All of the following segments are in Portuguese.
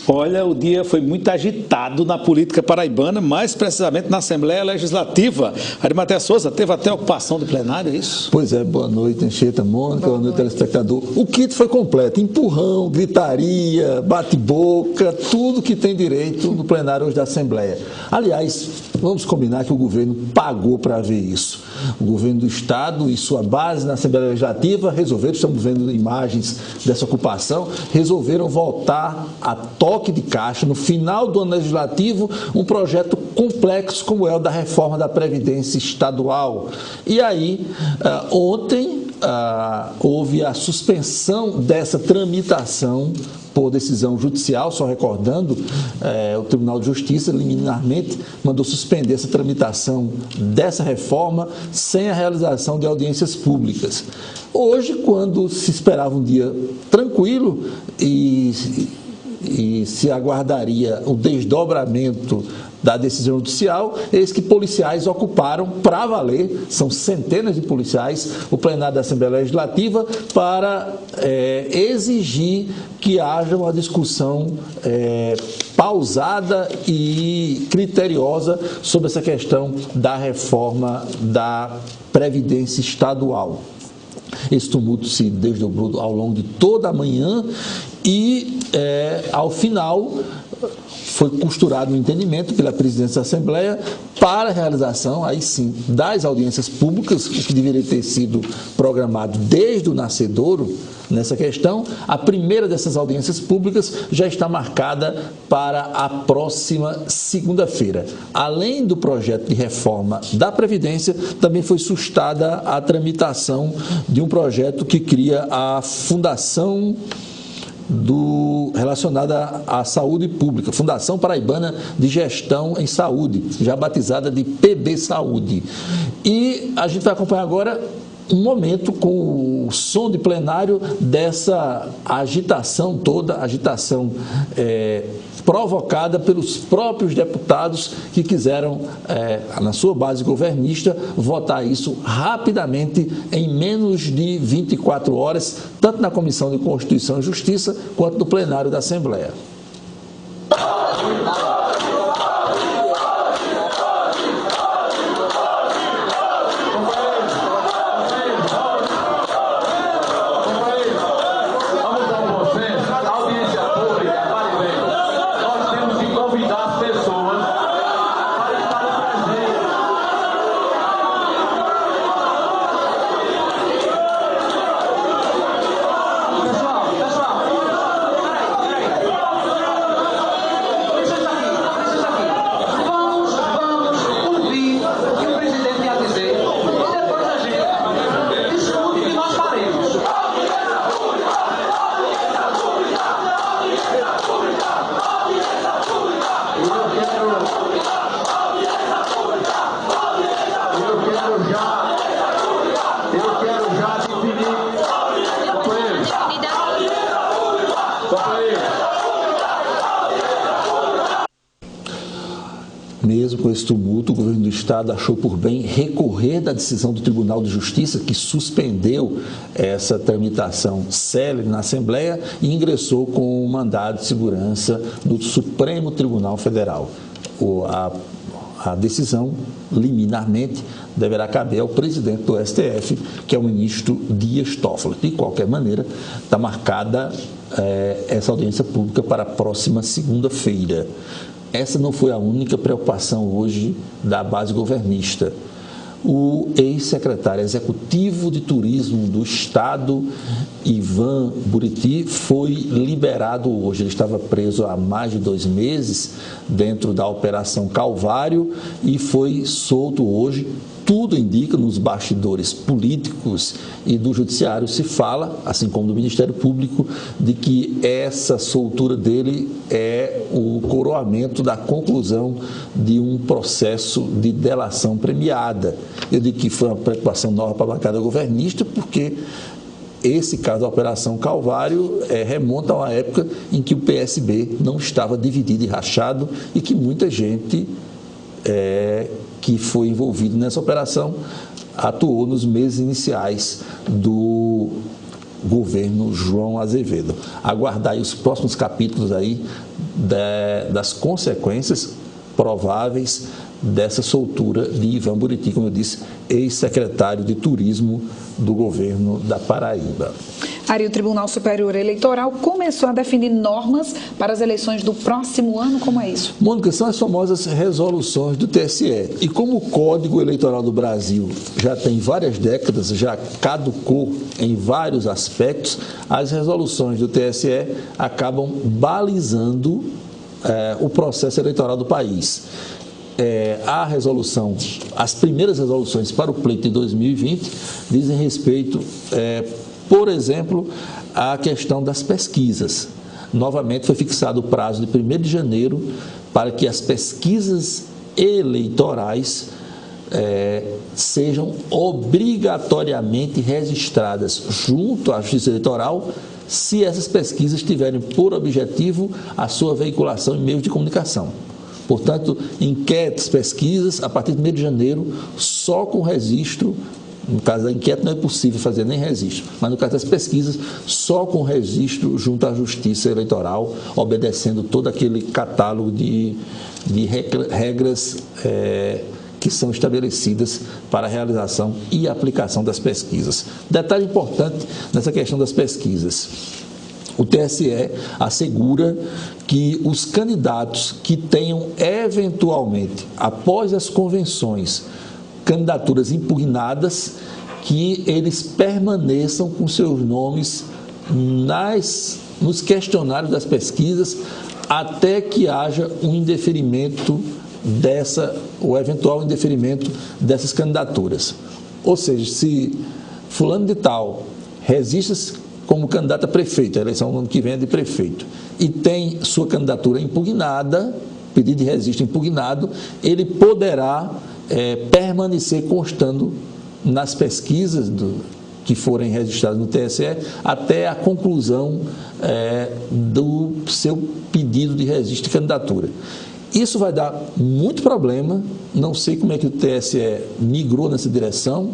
Olha, o dia foi muito agitado na política paraibana, mais precisamente na Assembleia Legislativa. Arimatea Souza teve até ocupação do plenário, é isso? Pois é, boa noite, Anchieta, Mônica, boa noite, telespectador. O kit foi completo, empurrão, gritaria, bate-boca, tudo que tem direito no plenário hoje da Assembleia. Aliás, vamos combinar que o governo pagou para ver isso. O governo do Estado e sua base na Assembleia Legislativa resolveram, estamos vendo imagens dessa ocupação, resolveram voltar a toque de caixa, no final do ano legislativo, um projeto complexo como é o da reforma da Previdência Estadual. E aí, ontem, houve a suspensão dessa tramitação por decisão judicial, só recordando, o Tribunal de Justiça liminarmente mandou suspender essa tramitação dessa reforma sem a realização de audiências públicas. Hoje, quando se esperava um dia tranquilo e se aguardaria o desdobramento da decisão judicial, eis que policiais ocuparam para valer, são centenas de policiais, o plenário da Assembleia Legislativa para exigir que haja uma discussão pausada e criteriosa sobre essa questão da reforma da Previdência Estadual. Esse tumulto se desdobrou ao longo de toda a manhã e, ao final, foi costurado um entendimento pela presidência da Assembleia para a realização, aí sim, das audiências públicas, o que deveria ter sido programado desde o nascedouro nessa questão. A primeira dessas audiências públicas já está marcada para a próxima segunda-feira. Além do projeto de reforma da Previdência, também foi sustada a tramitação de um projeto que cria a Fundação relacionada à saúde pública, Fundação Paraibana de Gestão em Saúde, já batizada de PB Saúde. E a gente vai acompanhar agora um momento com o som de plenário dessa agitação toda, agitação provocada pelos próprios deputados que quiseram, na sua base governista, votar isso rapidamente em menos de 24 horas, tanto na Comissão de Constituição e Justiça quanto no plenário da Assembleia. Mesmo com esse tumulto, o governo do Estado achou por bem recorrer da decisão do Tribunal de Justiça, que suspendeu essa tramitação célere na Assembleia e ingressou com um mandado de segurança no Supremo Tribunal Federal. A decisão, liminarmente, deverá caber ao presidente do STF, que é o ministro Dias Toffoli. De qualquer maneira, está marcada essa audiência pública para a próxima segunda-feira. Essa não foi a única preocupação hoje da base governista. O ex-secretário executivo de turismo do Estado, Ivan Buriti, foi liberado hoje. Ele estava preso há mais de 2 meses dentro da Operação Calvário e foi solto hoje. Tudo indica, nos bastidores políticos e do judiciário se fala, assim como do Ministério Público, de que essa soltura dele é o coroamento da conclusão de um processo de delação premiada. Eu digo que foi uma preocupação nova para a bancada governista, porque esse caso da Operação Calvário remonta a uma época em que o PSB não estava dividido e rachado e que muita gente que foi envolvido nessa operação atuou nos meses iniciais do governo João Azevedo. Aguardar aí os próximos capítulos aí das consequências prováveis dessa soltura de Ivan Buriti, como eu disse, ex-secretário de Turismo do governo da Paraíba. Ari, o Tribunal Superior Eleitoral começou a definir normas para as eleições do próximo ano, como é isso? Mônica, são as famosas resoluções do TSE. E como o Código Eleitoral do Brasil já tem várias décadas, já caducou em vários aspectos, as resoluções do TSE acabam balizando o processo eleitoral do país. As primeiras resoluções para o pleito de 2020 dizem respeito, por exemplo, à questão das pesquisas. Novamente foi fixado o prazo de 1º de janeiro para que as pesquisas eleitorais sejam obrigatoriamente registradas junto à Justiça Eleitoral, se essas pesquisas tiverem por objetivo a sua veiculação em meios de comunicação. Portanto, enquetes, pesquisas, a partir de 1º de janeiro, só com registro. No caso da enquete não é possível fazer nem registro, mas no caso das pesquisas, só com registro junto à Justiça Eleitoral, obedecendo todo aquele catálogo de regras que são estabelecidas para a realização e aplicação das pesquisas. Detalhe importante nessa questão das pesquisas. O TSE assegura que os candidatos que tenham eventualmente, após as convenções, candidaturas impugnadas, que eles permaneçam com seus nomes nos questionários das pesquisas até que haja um indeferimento o eventual indeferimento dessas candidaturas. Ou seja, se fulano de tal registra-se como candidato a prefeito, a eleição no ano que vem é de prefeito, e tem sua candidatura impugnada, pedido de registro impugnado, ele poderá permanecer constando nas pesquisas que forem registradas no TSE até a conclusão do seu pedido de registro de candidatura. Isso vai dar muito problema, não sei como é que o TSE migrou nessa direção,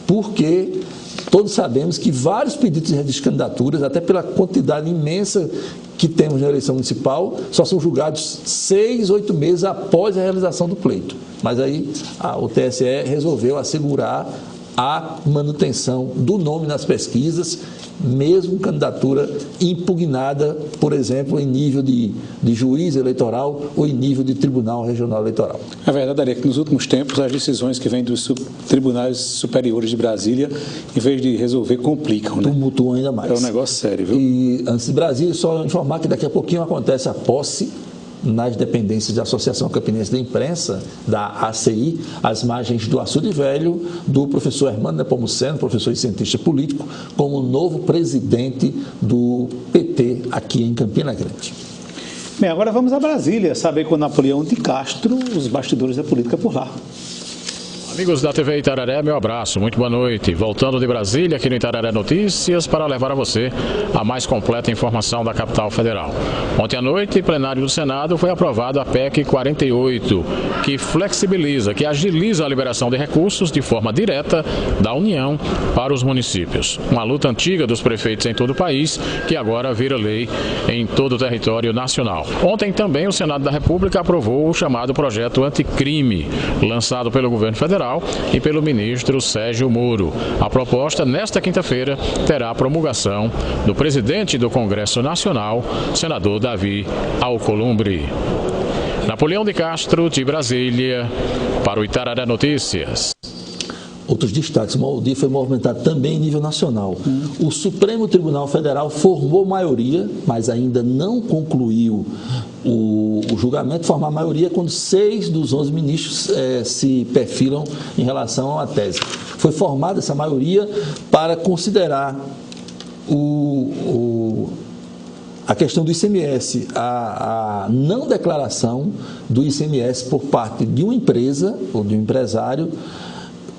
porque todos sabemos que vários pedidos de registro de candidaturas, até pela quantidade imensa que temos na eleição municipal, só são julgados 6, 8 meses após a realização do pleito. Mas aí o TSE resolveu assegurar a manutenção do nome nas pesquisas, mesmo candidatura impugnada, por exemplo, em nível de juiz eleitoral ou em nível de tribunal regional eleitoral. A verdade é que nos últimos tempos as decisões que vêm dos tribunais superiores de Brasília, em vez de resolver, complicam, né? Tumultuam ainda mais. É um negócio sério, viu? E antes de Brasília, só informar que daqui a pouquinho acontece a posse nas dependências da Associação Campinense da Imprensa, da ACI, às margens do Açude Velho, do professor Hermano Nepomuceno, professor e cientista político, como novo presidente do PT aqui em Campina Grande. Bem, agora vamos a Brasília, saber com Napoleão de Castro os bastidores da política por lá. Amigos da TV Itararé, meu abraço, muito boa noite. Voltando de Brasília, aqui no Itararé Notícias, para levar a você a mais completa informação da capital federal. Ontem à noite, em plenário do Senado, foi aprovado a PEC 48, que flexibiliza, que agiliza a liberação de recursos de forma direta da União para os municípios. Uma luta antiga dos prefeitos em todo o país, que agora vira lei em todo o território nacional. Ontem também o Senado da República aprovou o chamado projeto anticrime, lançado pelo governo federal e pelo ministro Sérgio Moro. A proposta, nesta quinta-feira, terá a promulgação do presidente do Congresso Nacional, senador Davi Alcolumbre. Napoleão de Castro, de Brasília, para o Itararé Notícias. Outros destaques, o dia foi movimentado também em nível nacional. O Supremo Tribunal Federal formou maioria, mas ainda não concluiu o julgamento. Formar maioria quando 6 dos 11 ministros se perfilam em relação à tese. Foi formada essa maioria para considerar a questão do ICMS, a não declaração do ICMS por parte de uma empresa ou de um empresário,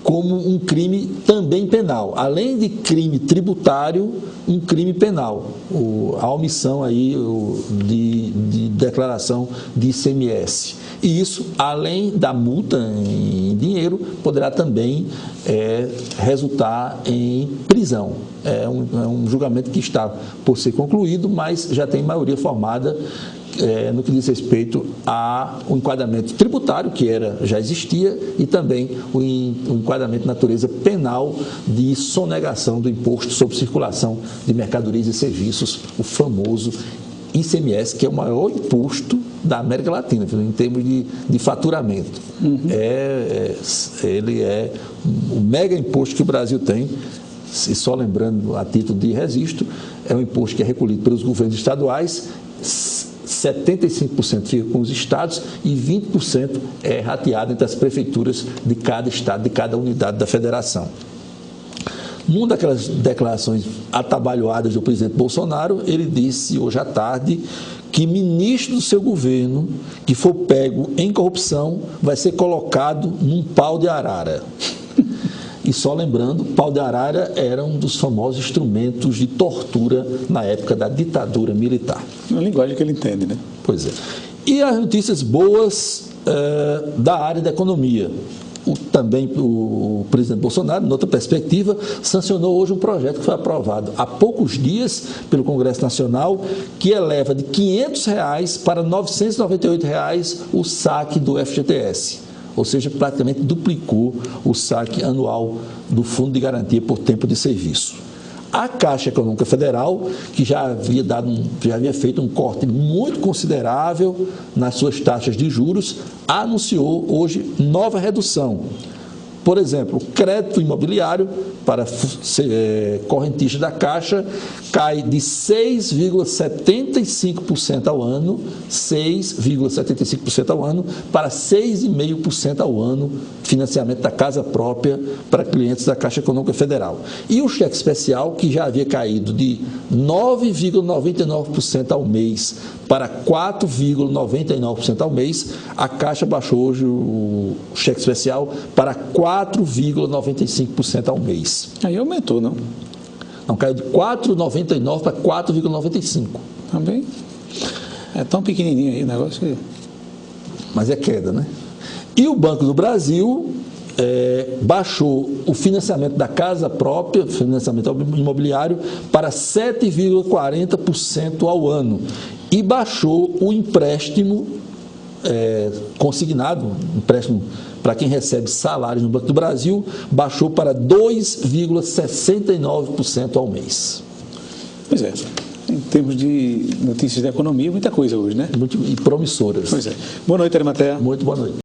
como um crime também penal, além de crime tributário, um crime penal, a omissão aí de declaração de ICMS. E isso, além da multa em dinheiro, poderá também resultar em prisão. É um julgamento que está por ser concluído, mas já tem maioria formada no que diz respeito ao enquadramento tributário, que já existia, e também o enquadramento de natureza penal de sonegação do imposto sobre circulação de mercadorias e serviços, o famoso ICMS, que é o maior imposto da América Latina, em termos de faturamento. Ele é o mega imposto que o Brasil tem. E só lembrando, a título de registro, é um imposto que é recolhido pelos governos estaduais, 75% fica com os estados e 20% é rateado entre as prefeituras de cada estado, de cada unidade da federação. Numa daquelas declarações atabalhoadas do presidente Bolsonaro, ele disse hoje à tarde que ministro do seu governo que for pego em corrupção vai ser colocado num pau de arara. E só lembrando, o pau de arara era um dos famosos instrumentos de tortura na época da ditadura militar. Uma linguagem que ele entende, né? Pois é. E as notícias boas da área da economia. Também o presidente Bolsonaro, em outra perspectiva, sancionou hoje um projeto que foi aprovado há poucos dias pelo Congresso Nacional, que eleva de R$ 500 para R$ 998 o saque do FGTS. Ou seja, praticamente duplicou o saque anual do Fundo de Garantia por Tempo de Serviço. A Caixa Econômica Federal, que já havia feito um corte muito considerável nas suas taxas de juros, anunciou hoje nova redução. Por exemplo, o crédito imobiliário para correntistas da Caixa cai de 6,75% ao ano, 6,75% ao ano, para 6,5% ao ano, financiamento da casa própria para clientes da Caixa Econômica Federal. E o cheque especial, que já havia caído de 9,99% ao mês para 4,99% ao mês, a Caixa baixou hoje o cheque especial para 4,95% ao mês. Aí aumentou, não? Não, caiu de 4,99 para 4,95. Também. É tão pequenininho aí o negócio. Mas é queda, né? E o Banco do Brasil baixou o financiamento da casa própria, financiamento imobiliário, para 7,40% ao ano. E baixou o empréstimo consignado, empréstimo para quem recebe salários no Banco do Brasil, baixou para 2,69% ao mês. Pois é, em termos de notícias da economia, muita coisa hoje, né? E promissoras. Pois é. Boa noite, Arimatea. Muito boa noite.